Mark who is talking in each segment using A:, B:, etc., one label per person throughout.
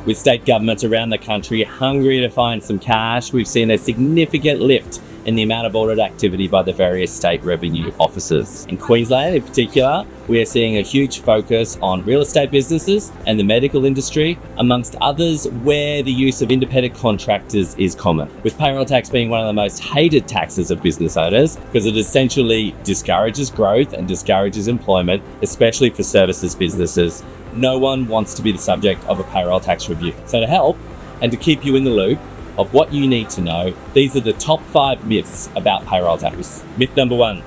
A: With state governments around the country hungry to find some cash, we've seen a significant lift in the amount of audit activity by the various state revenue officers. In Queensland in particular, we are seeing a huge focus on real estate businesses and the medical industry, amongst others, where the use of independent contractors is common. With payroll tax being one of the most hated taxes of business owners because it essentially discourages growth and discourages employment, especially for services businesses. No one wants to be the subject of a payroll tax review. So to help and to keep you in the loop of what you need to know, these are the top 5 myths about payroll tax. Myth number 1,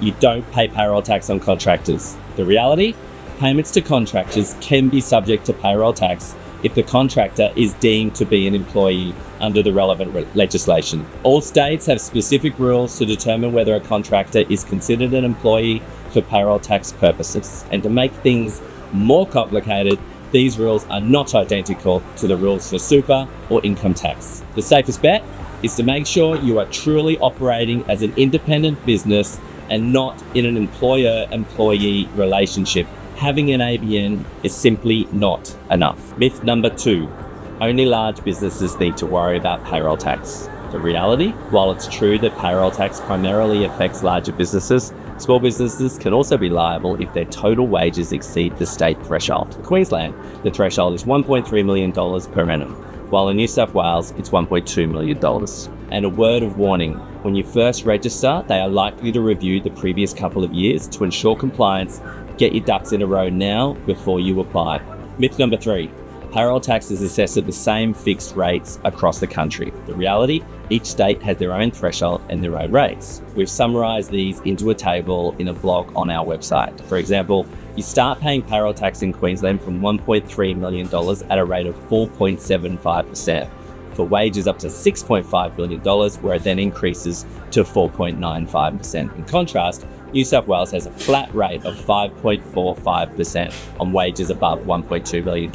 A: you don't pay payroll tax on contractors. The reality, payments to contractors can be subject to payroll tax if the contractor is deemed to be an employee under the relevant legislation. All states have specific rules to determine whether a contractor is considered an employee for payroll tax purposes. And to make things more complicated, these rules are not identical to the rules for super or income tax. The safest bet is to make sure you are truly operating as an independent business and not in an employer-employee relationship. Having an ABN is simply not enough. Myth number 2, only large businesses need to worry about payroll tax. The reality, while it's true that payroll tax primarily affects larger businesses, small businesses can also be liable if their total wages exceed the state threshold. In Queensland, the threshold is $1.3 million per annum, while in New South Wales, it's $1.2 million. And a word of warning, when you first register, they are likely to review the previous couple of years to ensure compliance. Get your ducks in a row now before you apply. Myth number 3, payroll tax is assessed at the same fixed rates across the country. The reality, each state has their own threshold and their own rates. We've summarised these into a table in a blog on our website. For example, you start paying payroll tax in Queensland from $1.3 million at a rate of 4.75%. For wages up to $6.5 million, where it then increases to 4.95%. In contrast, New South Wales has a flat rate of 5.45% on wages above $1.2 million.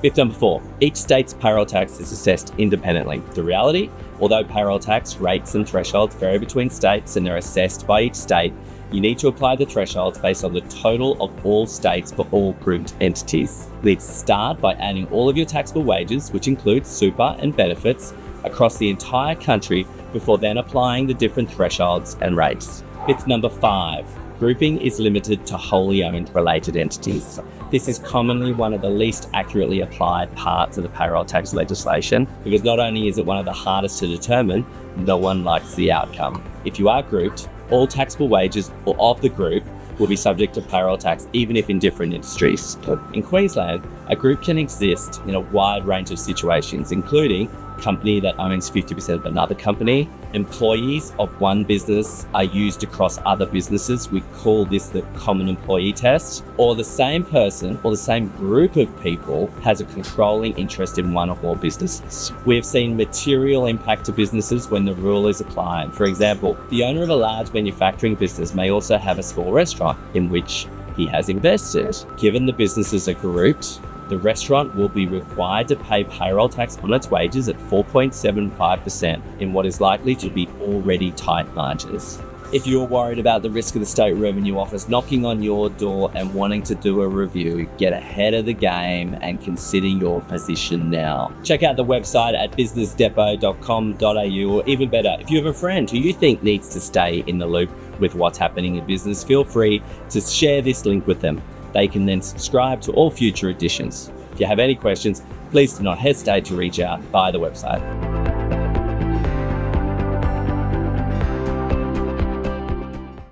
A: Myth number 4, each state's payroll tax is assessed independently. The reality, although payroll tax rates and thresholds vary between states and they're assessed by each state, you need to apply the thresholds based on the total of all states for all grouped entities. Let's start by adding all of your taxable wages, which includes super and benefits, across the entire country before then applying the different thresholds and rates. Myth number 5, grouping is limited to wholly owned related entities. This is commonly one of the least accurately applied parts of the payroll tax legislation because not only is it one of the hardest to determine, no one likes the outcome. If you are grouped, all taxable wages of the group will be subject to payroll tax even if in different industries. In Queensland, a group can exist in a wide range of situations, including a company that owns 50% of another company. Employees of one business are used across other businesses. We call this the common employee test. Or the same person or the same group of people has a controlling interest in one or more businesses. We have seen material impact to businesses when the rule is applied. For example, the owner of a large manufacturing business may also have a small restaurant in which he has invested. Given the businesses are grouped, the restaurant will be required to pay payroll tax on its wages at 4.75% in what is likely to be already tight margins. If you're worried about the risk of the State Revenue Office knocking on your door and wanting to do a review, get ahead of the game and consider your position now. Check out the website at businessdepot.com.au, or even better, if you have a friend who you think needs to stay in the loop with what's happening in business, feel free to share this link with them. They can then subscribe to all future editions. If you have any questions, please do not hesitate to reach out via the website.